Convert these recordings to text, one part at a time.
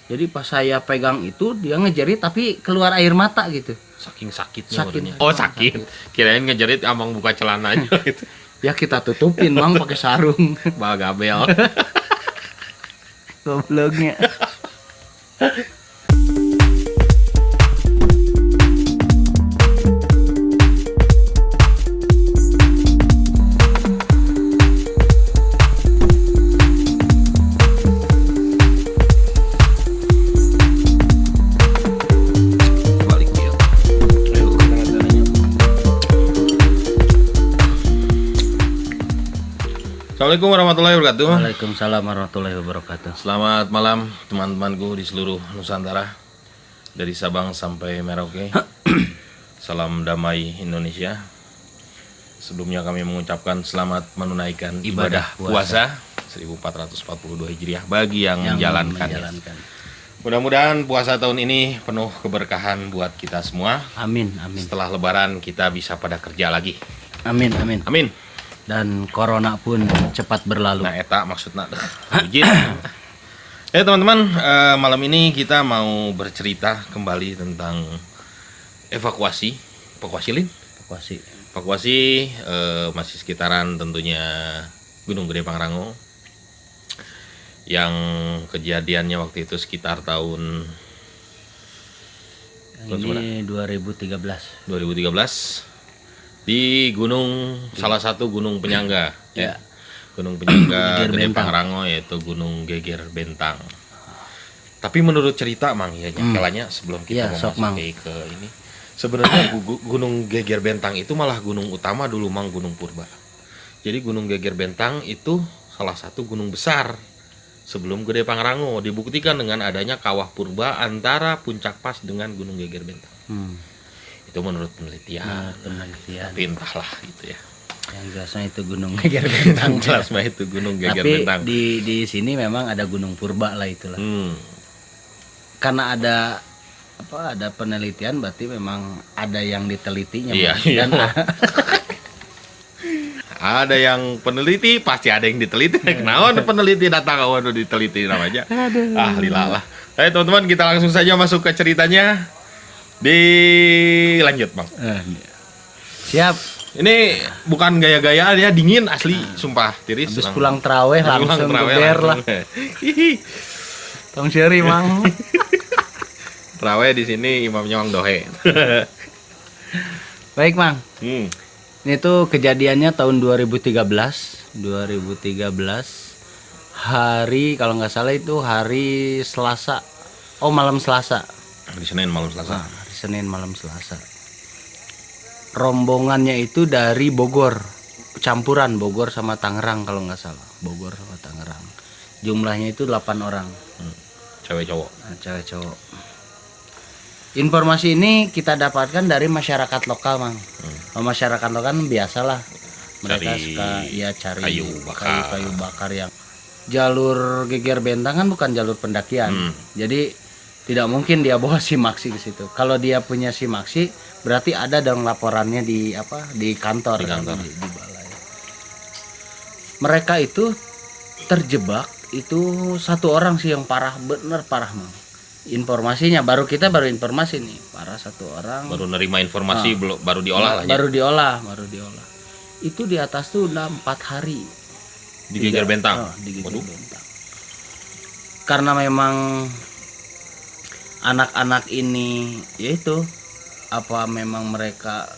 Jadi pas saya pegang itu dia ngejerit tapi keluar air mata gitu. Saking sakitnya. Sakit. Oh sakit. Kirain ngejerit amang buka celananya gitu. Ya kita tutupin mang pakai sarung. Bawa gabel. Gobloknya. Assalamualaikum warahmatullahi wabarakatuh. Waalaikumsalam warahmatullahi wabarakatuh. Selamat malam teman-temanku di seluruh Nusantara, dari Sabang sampai Merauke. Salam damai Indonesia. Sebelumnya kami mengucapkan selamat menunaikan ibadah puasa 1442 Hijriah bagi yang menjalankan. Mudah-mudahan puasa tahun ini penuh keberkahan buat kita semua. Amin, amin. Setelah lebaran kita bisa pada kerja lagi. Amin, amin. Amin. Dan corona pun cepat berlalu. Nah, eta maksudnya ujit. Teman-teman, malam ini kita mau bercerita kembali tentang evakuasi Lin. Evakuasi masih sekitaran tentunya Gunung Gede Pangrango. Yang kejadiannya waktu itu sekitar tahun ini 2013 di gunung, salah satu gunung penyangga ya. Gunung penyangga Gede Pangrango, yaitu Gunung Geger Bentang. Tapi menurut cerita mang ya nyakelanya sebelum kita memasuki ke ini, sebenarnya Gunung Geger Bentang itu malah gunung utama dulu mang, Gunung Purba. Jadi Gunung Geger Bentang itu salah satu gunung besar sebelum Gede Pangrango, dibuktikan dengan adanya kawah purba antara Puncak Pas dengan Gunung Geger Bentang. Itu menurut penelitian. Tapi entahlah gitu ya. Yang jelasnya itu Gunung Geger Bentang. Jelasnya itu Gunung Geger Bentang. Tapi di sini memang ada Gunung Purba lah itulah. Karena ada penelitian, berarti memang ada yang ditelitinya. Iya. Ada yang peneliti, pasti ada yang diteliti. Kenapa peneliti datang awal diteliti namanya? Lilah. Ayo teman-teman, kita langsung saja masuk ke ceritanya. Dilanjut bang. Siap. Ini bukan gaya-gayaan ya, dingin asli, sumpah tiris. Habis pulang terawih langsung geber lah. Tong seri mang. Terawih di sini imamnya Mang Dohe. Baik mang. Ini tuh kejadiannya tahun 2013 hari, kalau nggak salah itu hari Selasa. Malam Selasa. Hari Senin malam Selasa. Hari Senin malam Selasa. Rombongannya itu dari Bogor, campuran Bogor sama Tangerang kalau nggak salah. Bogor sama Tangerang. Jumlahnya itu 8 orang. Cewek cowok. Cewek cowok. Informasi ini kita dapatkan dari masyarakat lokal, Mang. Masyarakat lokal biasalah mereka suka cari kayu bakar yang jalur Geger Bentang kan bukan jalur pendakian. Jadi tidak mungkin dia bawa simaksi ke situ. Kalau dia punya simaksi, berarti ada dong laporannya di kantor. Di balai. Mereka itu terjebak, itu satu orang sih yang parah, bener parah, Mang. Informasinya baru informasi nih, parah satu orang. Baru nerima informasi, baru diolah lah ya. Baru diolah. Itu di atas tuh udah 4 hari di Geger Bentang. Di Geger Bentang. Karena memang anak-anak ini yaitu memang mereka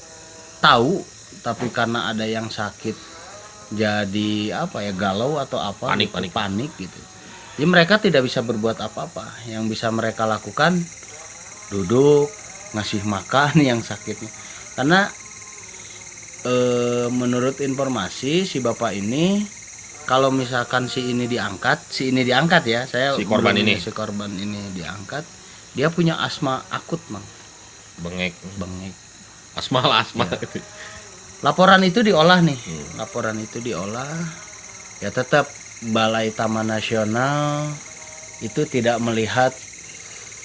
tahu, tapi karena ada yang sakit jadi galau atau panik gitu. Jadi mereka tidak bisa berbuat apa-apa. Yang bisa mereka lakukan duduk, ngasih makan yang sakitnya. Karena menurut informasi si bapak ini, kalau misalkan si ini diangkat ya, si korban ini diangkat, dia punya asma akut, Mang. Bengek. Asma. Ya. Laporan itu diolah nih. Ya tetap Balai Taman Nasional itu tidak melihat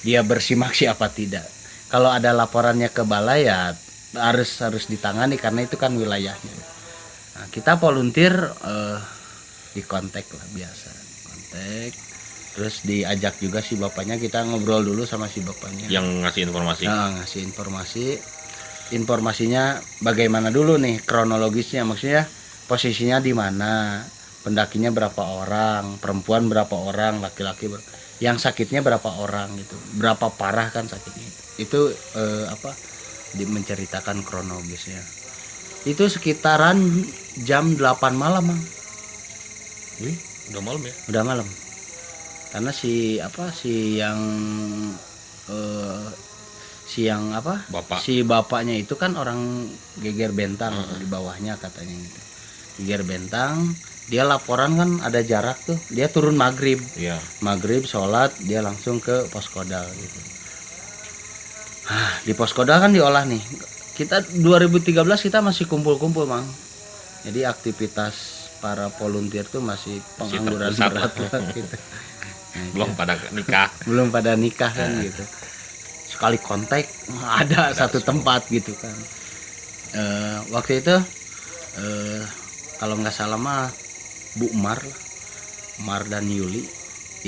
dia bersimaksi apa tidak. Kalau ada laporannya ke balai ya harus ditangani karena itu kan wilayahnya. Nah, kita volunteer dikontak lah biasa. Terus diajak juga si bapaknya, kita ngobrol dulu sama si bapaknya. Yang ngasih informasi. Nah, ngasih informasinya bagaimana dulu nih kronologisnya, maksudnya posisinya di mana, pendakinya berapa orang, perempuan berapa orang, laki-laki yang sakitnya berapa orang gitu, berapa parah kan sakitnya. Itu menceritakan kronologisnya. Itu sekitaran jam 8 malam, Mang. Wih, udah malam ya? Udah malam. Karena si bapaknya itu kan orang Geger Bentang, di bawahnya katanya gitu. Geger Bentang, dia laporan kan ada jarak tuh, dia turun maghrib. Iya. Maghrib sholat, dia langsung ke Poskodal gitu. Di Poskodal kan diolah nih. Kita 2013 kita masih kumpul-kumpul, Mang. Jadi aktivitas para volunteer tuh masih pengangguran berat lah gitu. Belum pada nikah. Belum pada nikah kan gitu. Sekali kontak ada satu tempat gitu kan. Waktu itu kalau nggak salah mah Bu Mar dan Yuli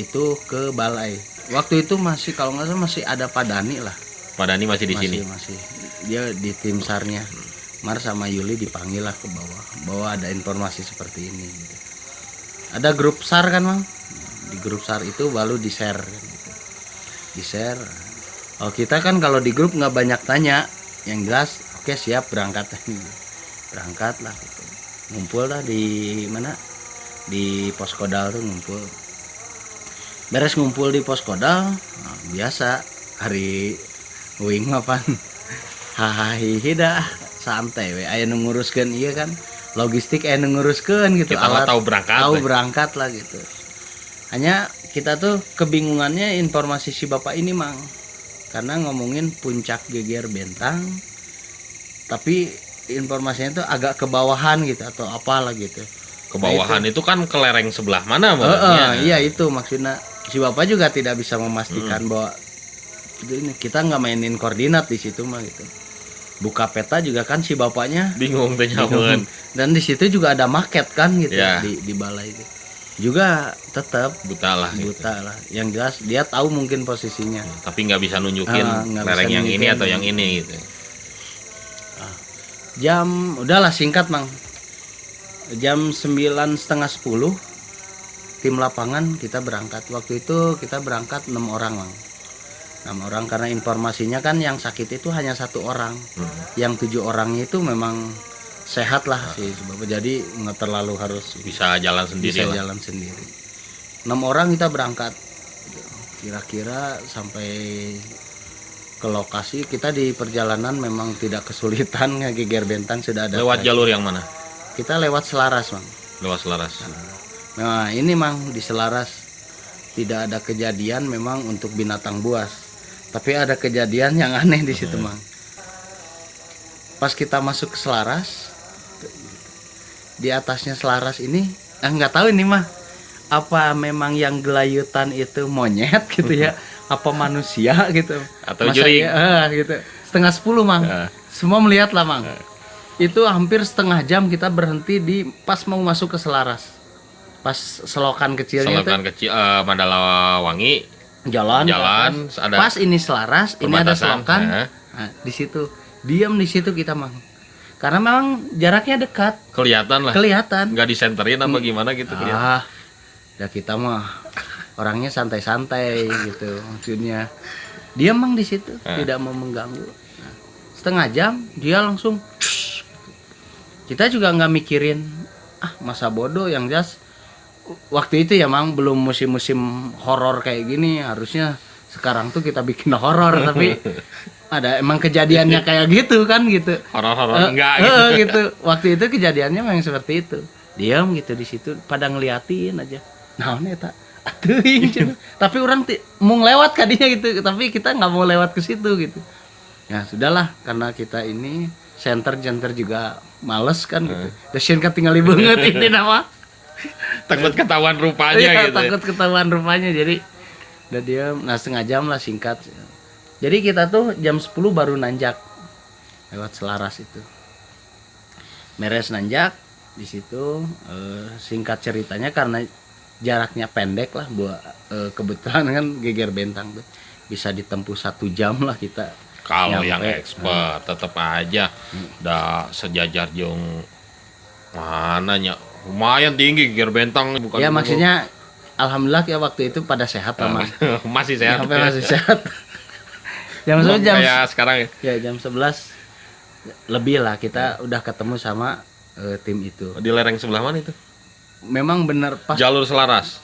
itu ke balai. Waktu itu masih kalau nggak salah masih ada Pak Dani lah. Pak Dani masih di sini. Masih. Dia di tim SAR-nya. Mar sama Yuli dipanggil lah ke bawah. Bahwa ada informasi seperti ini gitu. Ada grup SAR kan, Mang? Di grup SAR itu baru di-share gitu. Di-share. Oh, kita kan kalau di grup nggak banyak tanya, yang jelas oke, siap berangkat. Berangkat lah gitu. Ngumpul lah di mana? Di Poskodal tuh ngumpul. Beres ngumpul di Poskodal, nah, biasa hari uing mapan. Hahaha dah santai we aya nu nguruskeun ieu kan. Logistik aya nu nguruskeun gitu. Kita tahu berangkat lah gitu. Hanya kita tuh kebingungannya informasi si bapak ini, Mang, karena ngomongin puncak Geger Bentang tapi informasinya tuh agak ke bawahan gitu atau apalah gitu. Ke bawahan itu kan ke lereng sebelah mana iya itu maksudnya. Si bapak juga tidak bisa memastikan bahwa ini kita nggak mainin koordinat di situ mah gitu. Buka peta juga kan si bapaknya bingung teh. Dan di situ juga ada maket kan gitu ya. di balai itu. Juga tetap buta lah. Yang jelas dia tahu mungkin posisinya, tapi nggak bisa nunjukin lereng yang ini atau yang ini gitu. Jam udahlah singkat, Mang. Jam 9:30 10 tim lapangan kita berangkat. Waktu itu kita berangkat 6 orang, Mang. 6 orang karena informasinya kan yang sakit itu hanya 1 orang. Yang 7 orangnya itu memang sehat lah sih Bapak, jadi nggak terlalu harus bisa jalan sendiri. 6 orang kita berangkat, kira-kira sampai ke lokasi. Kita di perjalanan memang tidak kesulitan, Geger Bentang sudah ada. Lewat jalur yang mana? Kita lewat Selaras, Mang. Lewat Selaras. Nah ini, Mang, di Selaras tidak ada kejadian memang untuk binatang buas, tapi ada kejadian yang aneh di situ, Mang. Pas kita masuk ke Selaras, di atasnya Selaras ini nggak tahu ini mah apa memang yang gelayutan itu monyet gitu ya, apa manusia gitu atau juring gitu. 9:30 Mang, semua melihat lah, Mang. Itu hampir setengah jam kita berhenti di pas mau masuk ke Selaras, pas selokan kecilnya itu, Mandala Wangi jalan ada pas ini Selaras, ini ada selokan. Nah, di situ diam di situ kita, Mang. Karena memang jaraknya dekat. Kelihatan. Nggak disenterin apa gimana gitu. Ya kita mah orangnya santai-santai gitu. Maksudnya dia Mang di situ tidak mau mengganggu. Nah, setengah jam dia langsung. Kita juga nggak mikirin masa bodoh, yang jelas waktu itu ya, Mang, belum musim-musim horor kayak gini. Harusnya sekarang tuh kita bikin horor tapi ada emang kejadiannya kayak gitu kan gitu. Horor-horor enggak gitu. Waktu itu kejadiannya memang seperti itu. Diam gitu di situ pada ngeliatin aja. Naon eta? Atuh. Tapi orang mau lewat kadinya gitu, tapi kita nggak mau lewat ke situ gitu. Ya sudahlah, karena kita ini center juga males kan gitu. Desian ketinggali banget ini nama. Takut ketahuan rupanya gitu. Takut ketahuan rupanya, jadi udah diam. Nah, setengah jam lah singkat. Jadi kita tuh jam 10 baru nanjak lewat Selaras itu. Meres nanjak di situ, singkat ceritanya karena jaraknya pendek lah buat kebetulan kan geger bentang tuh bisa ditempuh 1 jam lah kita. Kalau yang Nyampe. expert tetap aja udah sejajar jong mananya lumayan tinggi geger bentang bukan Ya dulu. maksudnya alhamdulillah ya waktu itu pada sehat lah Mang. Masih sehat Sampai ya. masih sehat. jam Belum jam kayak sekarang ya. ya jam 11 lebih lah kita udah ketemu sama tim itu. Di lereng sebelah mana itu? Memang bener pas Jalur Selaras.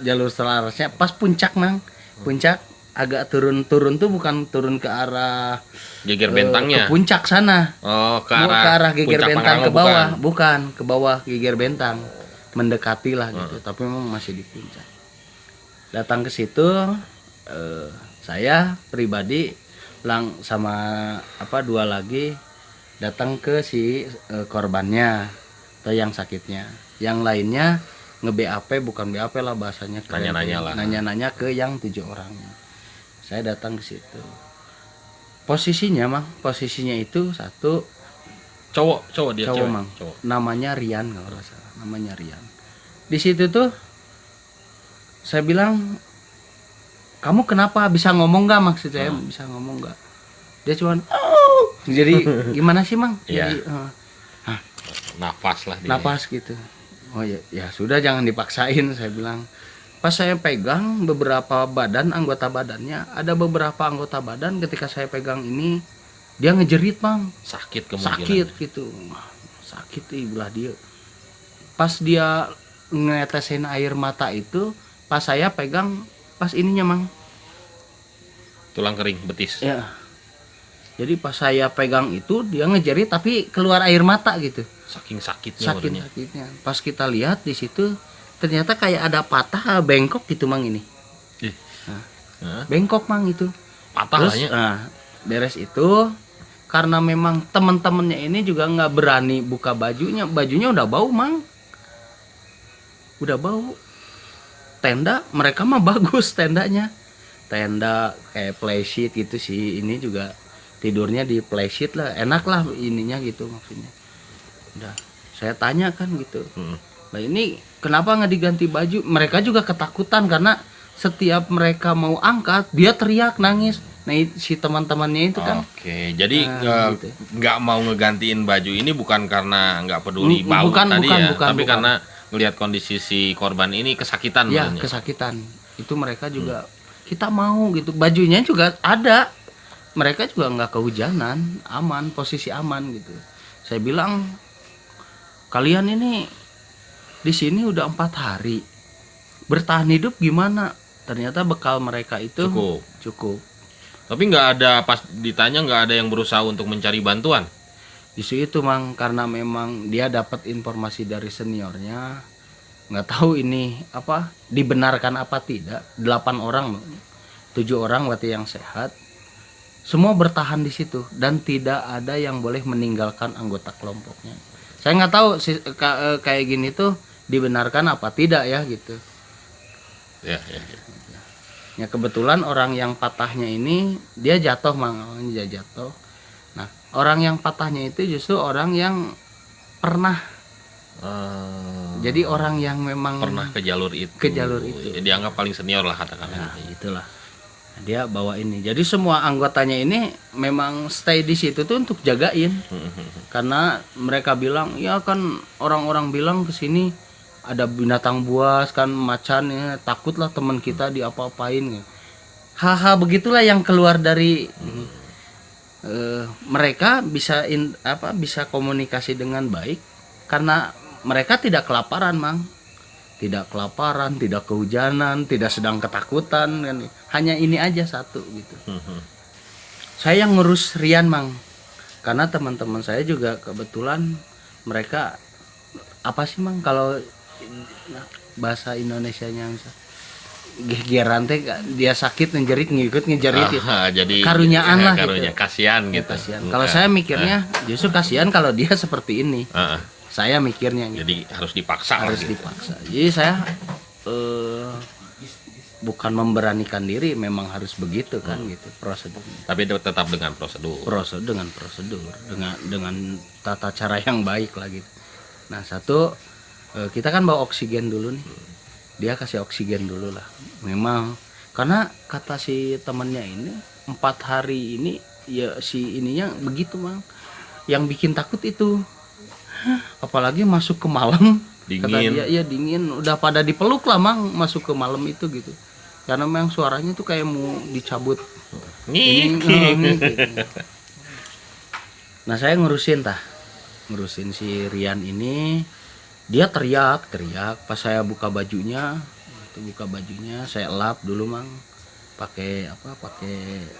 jalur selarasnya pas puncak Mang. Puncak agak turun tuh bukan turun ke arah Geger bentangnya. ke puncak sana. Oh, ke Mau ke arah geger Puncak bentang Pangrango ke bawah, bukan? ke bawah geger bentang. Mendekati lah gitu, tapi memang masih di puncak. Datang ke situ saya pribadi sama 2 lagi datang ke si korbannya atau yang sakitnya. Yang lainnya nge-BAP bukan BAP lah bahasanya, Nanya-nanya lah. Nanya-nanya ke yang 7 orang. Saya datang ke situ. Posisinya itu satu Cowok dia cowok cewek. Mang. Cowok. Namanya Rian kalau nggak salah. Namanya Rian. Di situ tuh saya bilang, kamu kenapa bisa ngomong nggak, maksud saya bisa ngomong nggak? Dia cuman jadi gimana sih Mang? Iya. Jadi, Nafas lah dia. napas gitu. Oh ya sudah jangan dipaksain, saya bilang. Pas saya pegang beberapa anggota badannya, ada beberapa anggota badan ketika saya pegang ini dia ngejerit Mang. Sakit kemungkinan. Sakit gitu. Sakit belah dia. Pas dia ngetesin air mata itu, pas saya pegang pas ininya Mang. Tulang kering betis. Ya. Jadi pas saya pegang itu dia ngejerit tapi keluar air mata gitu. Saking sakitnya badannya. Sakitnya. Pas kita lihat di situ ternyata kayak ada patah bengkok gitu Mang ini. Ih. Hah? Bengkok Mang itu. Patah Terus lah ya. beres itu karena memang teman-temannya ini juga nggak berani buka bajunya udah bau Mang, udah bau. Tenda mereka mah bagus tenda kayak playsheet gitu sih, ini juga tidurnya di playsheet lah, enak lah ininya gitu maksudnya. Udah saya tanya kan gitu, nah ini kenapa nggak diganti baju? Mereka juga ketakutan karena setiap mereka mau angkat dia teriak nangis. Nah si teman-temannya itu kan. Oke, jadi gitu. nggak mau ngegantiin baju ini bukan karena nggak peduli bau tadi tapi karena ngelihat kondisi si korban ini kesakitan ya badannya. kesakitan. Itu mereka juga kita mau gitu, bajunya juga ada, mereka juga nggak kehujanan, aman, posisi aman gitu. Saya bilang kalian ini di sini udah 4 hari bertahan hidup gimana? Ternyata bekal mereka itu cukup. Tapi nggak ada, pas ditanya nggak ada yang berusaha untuk mencari bantuan. Justru itu Mang, karena memang dia dapat informasi dari seniornya, nggak tahu ini apa dibenarkan apa tidak. 8 orang, 7 orang berarti yang sehat, semua bertahan di situ dan tidak ada yang boleh meninggalkan anggota kelompoknya. Saya nggak tahu kayak gini tuh dibenarkan apa tidak ya gitu. Ya. Ya kebetulan orang yang patahnya ini dia jatuh Mang, dia jatuh. Nah orang yang patahnya itu justru orang yang pernah, jadi orang yang memang pernah ke jalur itu. Dianggap paling senior lah katakanlah. Nah, itulah dia bawa ini. Jadi semua anggotanya ini memang stay di situ tuh untuk jagain. Karena mereka bilang ya kan orang-orang bilang ke sini ada binatang buas kan, macan ya, takutlah teman kita diapa-apain ya. Hal-hal begitulah yang keluar dari mereka bisa bisa komunikasi dengan baik karena mereka tidak kelaparan Mang, tidak kelaparan, tidak kehujanan, tidak sedang ketakutan kan, hanya ini aja satu gitu. Saya yang ngurus Rian Mang, karena teman-teman saya juga kebetulan mereka apa sih Mang kalau bahasa Indonesianya gegeran teh, dia sakit ngejerit ngikut ngejerit gitu. Jadi karunyaan lah karunya, gitu. Kasihan gitu. Kasihan. Kalau saya mikirnya justru kasihan kalau dia seperti ini. Saya mikirnya gitu. Jadi harus dipaksa. Dipaksa. Jadi saya bukan memberanikan diri, memang harus begitu kan gitu prosedurnya. Tapi tetap dengan prosedur. Dengan tata cara yang baik lah gitu. Nah satu, kita kan bawa oksigen dulu nih. dia kasih oksigen dulu lah. Memang karena kata si temannya ini 4 hari ini ya si ininya begitu Mang. Yang bikin takut itu apalagi masuk ke malam, kata Dingin. dia ya dingin, udah pada dipeluk lah Mang masuk ke malam itu gitu. Karena memang suaranya tuh kayak mau dicabut. Ngik. Gitu. Nah saya ngurusin si Rian ini, dia teriak pas saya buka bajunya, saya elap dulu Mang, pakai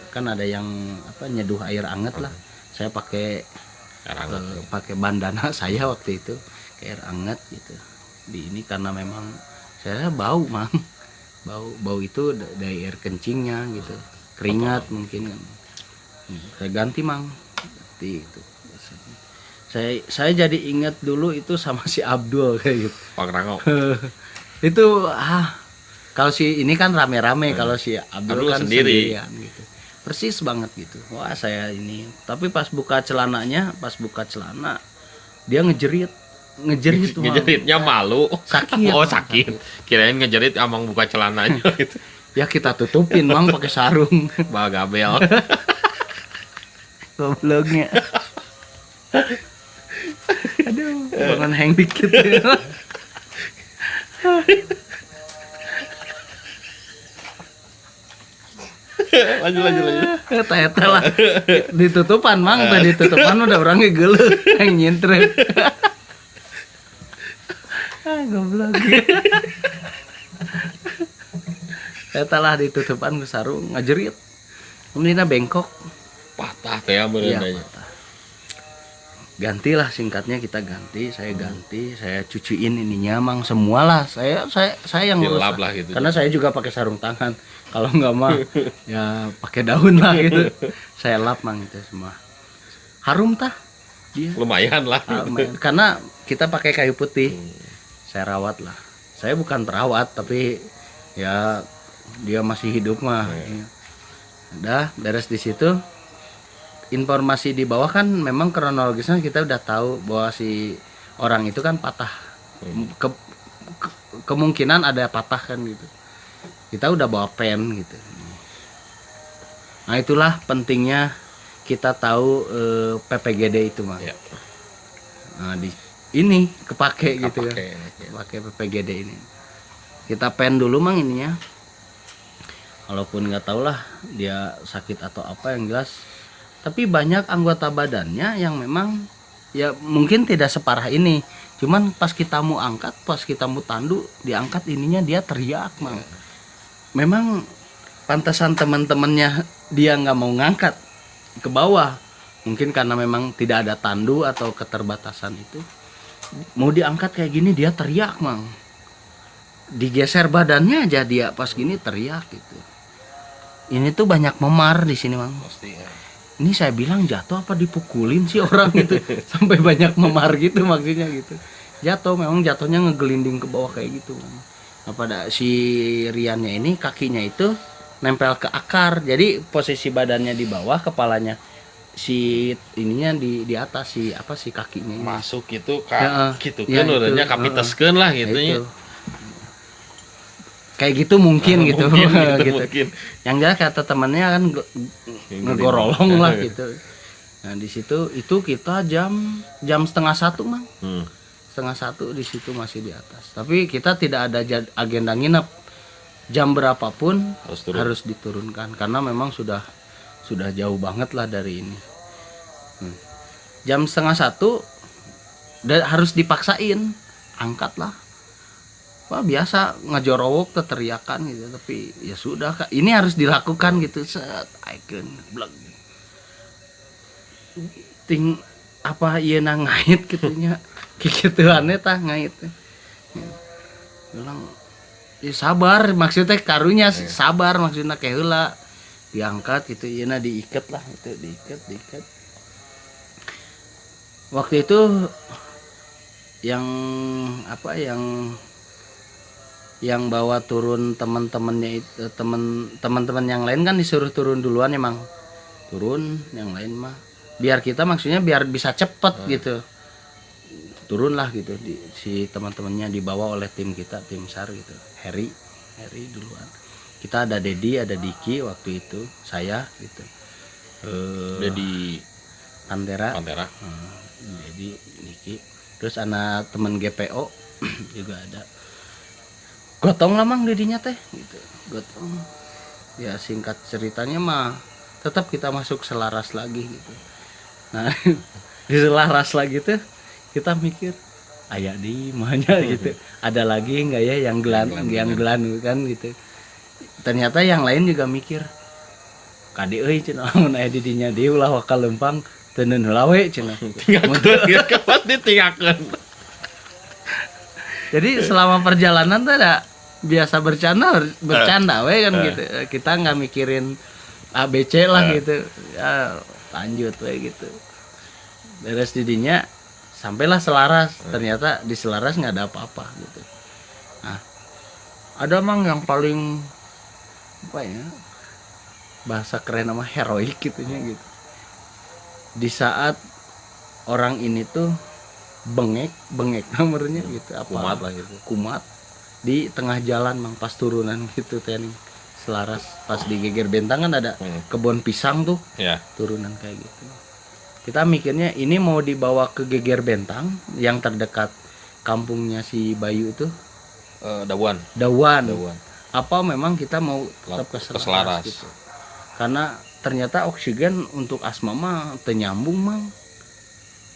kan ada yang nyeduh air anget lah, saya pakai bandana saya waktu itu ke air anget gitu di ini karena memang saya bau Mang, bau itu dari air kencingnya gitu, keringat mungkin kan. Saya ganti Mang, itu saya jadi ingat dulu itu sama si Abdul kayak gitu. Pangrango. Itu kalau si ini kan rame-rame, kalau si Abdul kan sendirian gitu. Persis banget gitu. Wah, saya ini. Tapi pas buka celana dia ngejerit. Ngejeritnya malu. Sakit. Oh, sakit. Kirain ngejerit emang buka celananya gitu. Ya kita tutupin Mang pakai sarung. Bagabel. Gobloknya. Aduh, bangun hang dikit. lanjut. Eta lah. Ditutupan Mang, tadi ditutupan udah orangnya geuleuh, yang nyintre. Goblok. Eta lah ditutupan ku sarung ngajerit. Kemudian bengkok. Patah teh berenanya. Gantilah singkatnya kita ganti, saya cuciin ininya Mang semualah. Saya yang ngurus lah gitu. Karena saya juga pakai sarung tangan. Kalau nggak mah ya pakai daun lah gitu. Saya lap Mang itu semua. Harum tah dia. Lumayan lah. Karena kita pakai kayu putih. Saya rawat lah. Saya bukan perawat tapi ya dia masih hidup mah. Udah beres di situ. Informasi di bawah kan memang kronologisnya kita udah tahu bahwa si orang itu kan patah. Kemungkinan ada patah kan gitu. Kita udah bawa pen gitu. Nah itulah pentingnya kita tahu PPGD itu Mang. Ya. Nah ini kepake gitu ya. Pakai PPGD ini. Kita pen dulu Mang ininya. Walaupun nggak tahu lah dia sakit atau apa, yang jelas. Tapi banyak anggota badannya yang memang ya mungkin tidak separah ini. Cuman pas kita mau angkat, pas kita mau tandu, diangkat ininya dia teriak Mang. Memang pantasan teman-temannya dia nggak mau ngangkat ke bawah. Mungkin karena memang tidak ada tandu atau keterbatasan itu. Mau diangkat kayak gini dia teriak Mang. Digeser badannya aja dia pas gini teriak gitu. Ini tuh banyak memar di sini Mang. Pasti ya. Ini saya bilang jatuh apa dipukulin sih orang gitu. Sampai banyak memar gitu maksudnya gitu. Jatuh, memang jatuhnya ngegelinding ke bawah kayak gitu. Nah pada si Riannya ini kakinya itu nempel ke akar. Jadi posisi badannya di bawah, kepalanya si ininya di atas si kakinya ini. Masuk itu kan gitu kan udahnya kapiteskeun lah gitu ya. Kayak gitu mungkin gitu. Mungkin. Yang jelas kata temannya kan ngegorolong lah gitu. Nah di situ itu kita jam 12:30 Mang. 12:30 di situ masih di atas. Tapi kita tidak ada agenda nginep. Jam berapapun harus diturunkan karena memang sudah jauh banget lah dari ini. Jam 12:30 harus dipaksain, angkat lah. Wah biasa ngejorowok teriakan gitu, tapi ya sudah Kak, ini harus dilakukan gitu. Set icon blog ting apa ieu na ngait gitunya kikituannya tah ngait bilang ya sabar maksudnya karunya sabar maksudnya kayak heula diangkat gitu ieu na diikat lah itu diikat waktu itu yang yang bawa turun teman-temannya itu teman-teman yang lain kan disuruh turun duluan emang turun, yang lain mah biar kita maksudnya biar bisa cepet gitu turunlah gitu si teman-temannya dibawa oleh tim kita, tim SAR gitu. Heri duluan. Kita ada Dedi, ada Diki waktu itu, saya gitu. Dedi Pantera. Dedi, Diki. Terus anak teman GPO juga ada. Gotong lah mang Dedinya teh gitu. Gotong. Ya singkat ceritanya mah tetap kita masuk selaras lagi gitu. Nah, di selaras lagi tuh kita mikir aya di mana gitu. Ada lagi enggak ya yang gelan kan gitu. Ternyata yang lain juga mikir kade euy cenah mun aya di dinya deui ulah wakal lempang teuneun heula we cenah. Kapan ditinggalkeun. Jadi selama perjalanan tuh ada biasa bercanda we kan gitu. Kita nggak mikirin ABC lah gitu. Ya lanjut we gitu. Beres didinya sampailah selaras. Ternyata di selaras nggak ada apa-apa gitu. Nah, ada mang yang paling apa ya? Bahasa keren sama heroik gitunya gitu. Di saat orang ini tuh bengek nomornya gitu apa kumat lah gitu. Kumat di tengah jalan mang pas turunan gitu teh selaras pas di Geger Bentang kan ada kebun pisang tuh ya. Turunan kayak gitu. Kita mikirnya ini mau dibawa ke Geger Bentang yang terdekat kampungnya si Bayu tuh Dawan. Apa memang kita mau tetap ke selaras gitu. Karena ternyata oksigen untuk asma mah ternyambung mang.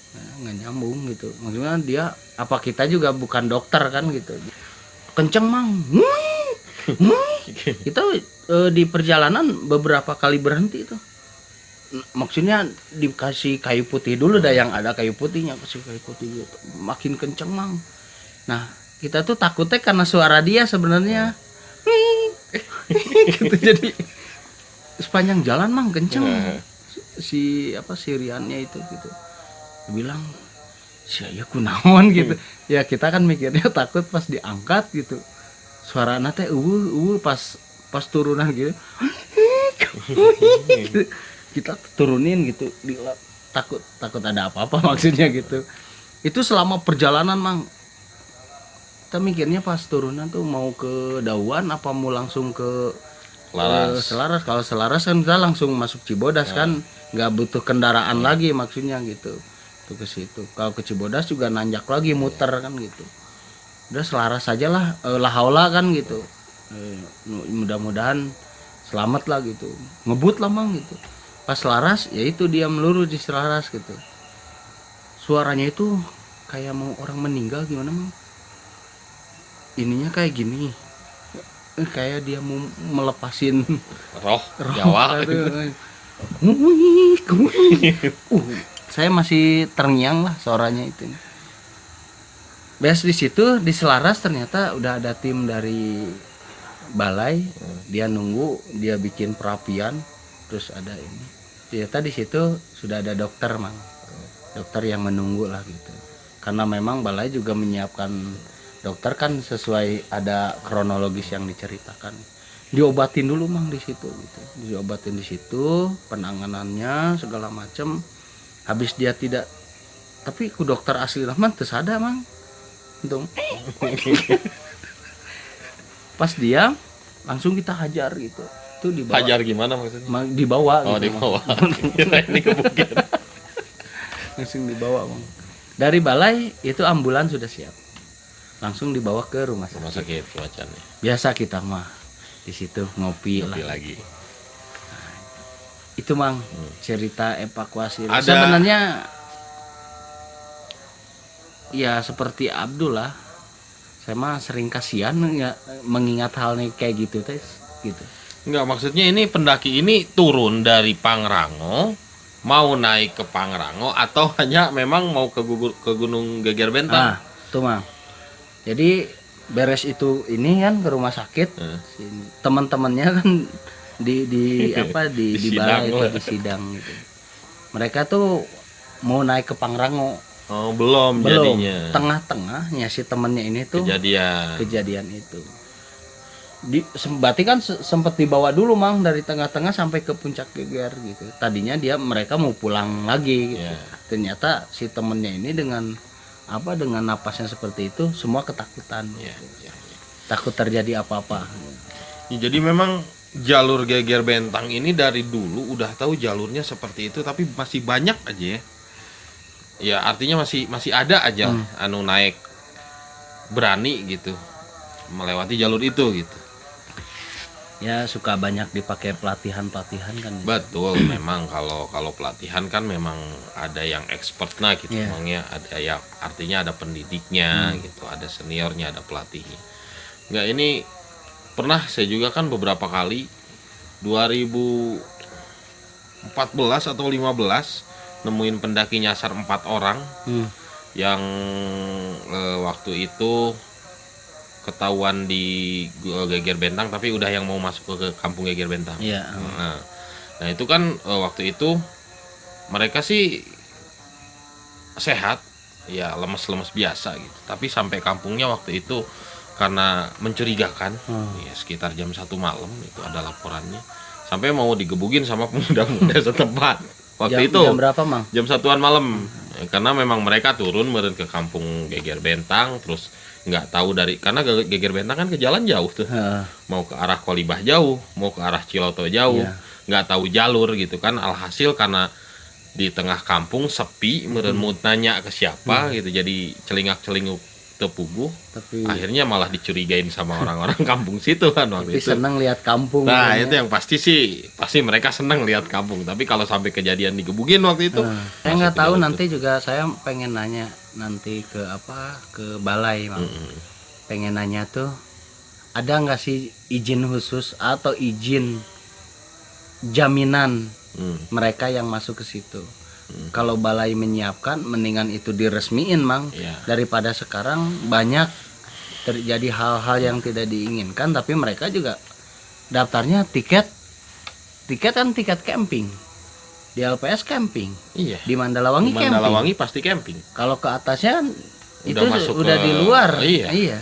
Nah, nggak nyambung gitu. Maksudnya dia apa kita juga bukan dokter kan gitu. Kenceng mang. Kita di perjalanan beberapa kali berhenti tuh. Maksudnya dikasih kayu putih dulu dah yang ada kayu putihnya kasih kayu putih gitu. Makin kenceng mang. Nah, kita tuh takutnya karena suara dia sebenarnya. Gitu jadi sepanjang jalan mang kenceng. Si Riannya itu gitu. Dia bilang saya kunaon gitu. Ya kita kan mikirnya takut pas diangkat gitu. Suara anak teh pas turunan gitu. Kita turunin gitu takut ada apa-apa maksudnya gitu. Itu selama perjalanan mang kita mikirnya pas turunan tuh mau ke Dawan apa mau langsung ke Selaras. Kalau Selaras kan kita langsung masuk Cibodas kan nggak butuh kendaraan lagi maksudnya gitu tuh ke situ. Kalau ke Cibodas juga nanjak lagi muter kan gitu. Udah Selaras aja lah lahaula kan gitu. Mudah-mudahan selamat lah gitu. Ngebut lah mang gitu. Pas Selaras ya itu dia melurus di Selaras gitu. Suaranya itu kayak mau orang meninggal gimana mang? Ininya kayak gini. Kayak dia mau melepasin roh Jawa gitu. Saya masih terngiang lah suaranya itu. Beres di situ di Selaras ternyata udah ada tim dari balai. Dia nunggu, dia bikin perapian, terus ada ini. Ternyata di situ sudah ada dokter mang, dokter yang menunggu lah gitu. Karena memang balai juga menyiapkan dokter kan sesuai ada kronologis yang diceritakan. Diobatin dulu mang di situ gitu. Diobatin di situ, penanganannya segala macem. Habis dia tidak, tapi ku dokter asli Rahman terus ada mang. Untung. Pas dia langsung kita hajar gitu. Itu dibawa. Hajar gimana maksudnya? Dibawa. Oh gitu. Dibawa. Ini kebukin. Langsung dibawa mang. Dari balai itu ambulans sudah siap. Langsung dibawa ke rumah sakit Macan. Biasa kita mah di situ ngopi lah lagi. Nah, itu mang cerita evakuasi. Ada sebenarnya ya seperti Abdul lah. Saya mah sering kasihan ya mengingat hal nih kayak gitu teh gitu. Enggak, maksudnya ini pendaki ini turun dari Pangrango mau naik ke Pangrango atau hanya memang mau ke Gunung Geger Bentang? Nah, tuh mang. Jadi beres itu ini kan ke rumah sakit, teman-temannya kan di balai itu di sidang gitu. Mereka tuh mau naik ke Pangrango. Oh, belum jadinya. Tengah-tengahnya si temannya ini tuh kejadian itu. Berarti kan sempat dibawa dulu mang dari tengah-tengah sampai ke puncak Geger gitu. Tadinya mereka mau pulang lagi gitu. Ternyata si temannya ini dengan dengan napasnya seperti itu semua ketakutan. Ya. Takut terjadi apa-apa. Ya, jadi memang jalur geger bentang ini dari dulu udah tahu jalurnya seperti itu, tapi masih banyak aja ya. Ya artinya masih ada aja anu naik berani gitu melewati jalur itu gitu. Ya suka banyak dipakai pelatihan kan. Betul, memang kalau pelatihan kan memang ada yang expert gitu, memangnya ada yang artinya ada pendidiknya gitu, ada seniornya, ada pelatihnya. Enggak, ini pernah saya juga kan beberapa kali 2014 atau 15 nemuin pendaki nyasar 4 orang yang waktu itu ketahuan di Geger Bentang, tapi udah yang mau masuk ke kampung Geger Bentang. Iya. Nah itu kan waktu itu mereka sih sehat, ya lemes-lemes biasa gitu. Tapi sampai kampungnya waktu itu karena mencurigakan, ya sekitar jam 1 malam itu ada laporannya. Sampai mau digebukin sama pemuda-pemuda setempat. Waktu itu jam berapa, Mang? Jam 1-an malam. Karena memang mereka turun meren ke kampung Geger Bentang, terus nggak tahu karena Geger Bentang kan ke jalan jauh tuh, mau ke arah Kolibah jauh, mau ke arah Ciloto jauh, nggak tahu jalur gitu kan. Alhasil karena di tengah kampung sepi, meren mau nanya ke siapa gitu, jadi celingak-celinguk tepuguh. Tapi akhirnya malah dicurigain sama orang-orang kampung situ kan waktu itu. Seneng lihat kampung. Nah itu yang pasti mereka seneng lihat kampung. Tapi kalau sampai kejadian digebukin waktu itu, saya nggak tahu. Nanti juga saya pengen nanya nanti ke balai, Bang. Pengen nanya tuh ada nggak sih izin khusus atau izin jaminan mereka yang masuk ke situ. Kalau balai menyiapkan, mendingan itu diresmiin, Mang. Daripada sekarang banyak terjadi hal-hal yang tidak diinginkan, tapi mereka juga daftarnya tiket kan tiket camping. Di LPS camping. Iya. Di Mandalawangi camping. Mandalawangi pasti camping. Kalau ke atasnya itu udah di luar. Iya.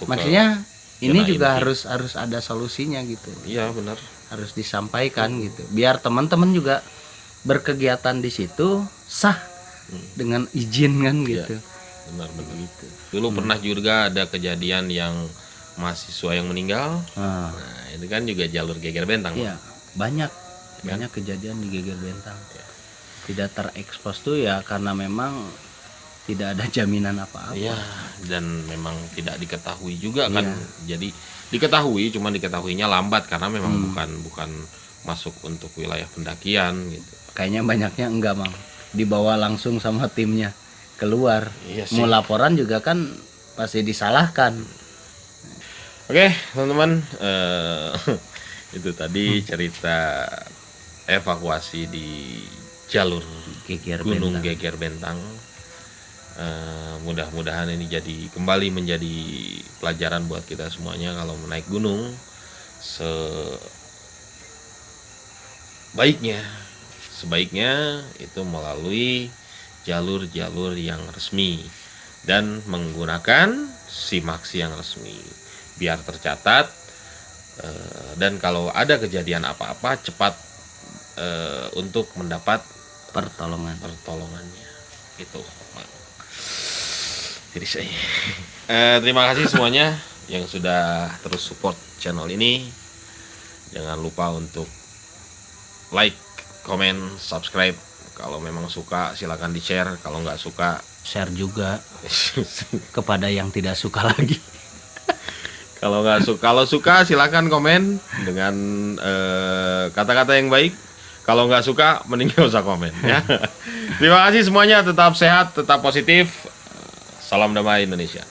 Maksudnya ini juga harus ada solusinya gitu. Iya, benar. Harus disampaikan gitu. Biar teman-teman juga berkegiatan di situ sah dengan izin kan gitu. Benar-benar gitu. Dulu pernah juga ada kejadian yang mahasiswa yang meninggal. Nah, itu kan juga jalur Geger Bentang. Iya, banyak kejadian di Geger Bentang. Tidak terekspos tuh ya karena memang tidak ada jaminan apa-apa. Iya, dan memang tidak diketahui juga kan. Jadi diketahuinya lambat karena memang bukan masuk untuk wilayah pendakian gitu. Kayaknya banyaknya enggak, Mang. Dibawa langsung sama timnya keluar. Iya sih. Mau laporan juga kan pasti disalahkan. Oke, teman-teman, itu tadi cerita evakuasi di jalur Gunung Geger Bentang. Mudah-mudahan ini kembali menjadi pelajaran buat kita semuanya kalau naik gunung. Sebaiknya itu melalui jalur-jalur yang resmi dan menggunakan SIMAKSI yang resmi biar tercatat, dan kalau ada kejadian apa-apa cepat untuk mendapat pertolongannya itu. Jadi saya terima kasih semuanya yang sudah terus support channel ini. Jangan lupa untuk like, komen, subscribe. Kalau memang suka silakan di-share, kalau nggak suka share juga kepada yang tidak suka lagi. Kalau suka silakan komen dengan kata-kata yang baik. Kalau nggak suka mending nggak usah komen ya. Terima kasih semuanya, tetap sehat, tetap positif. Salam damai Indonesia.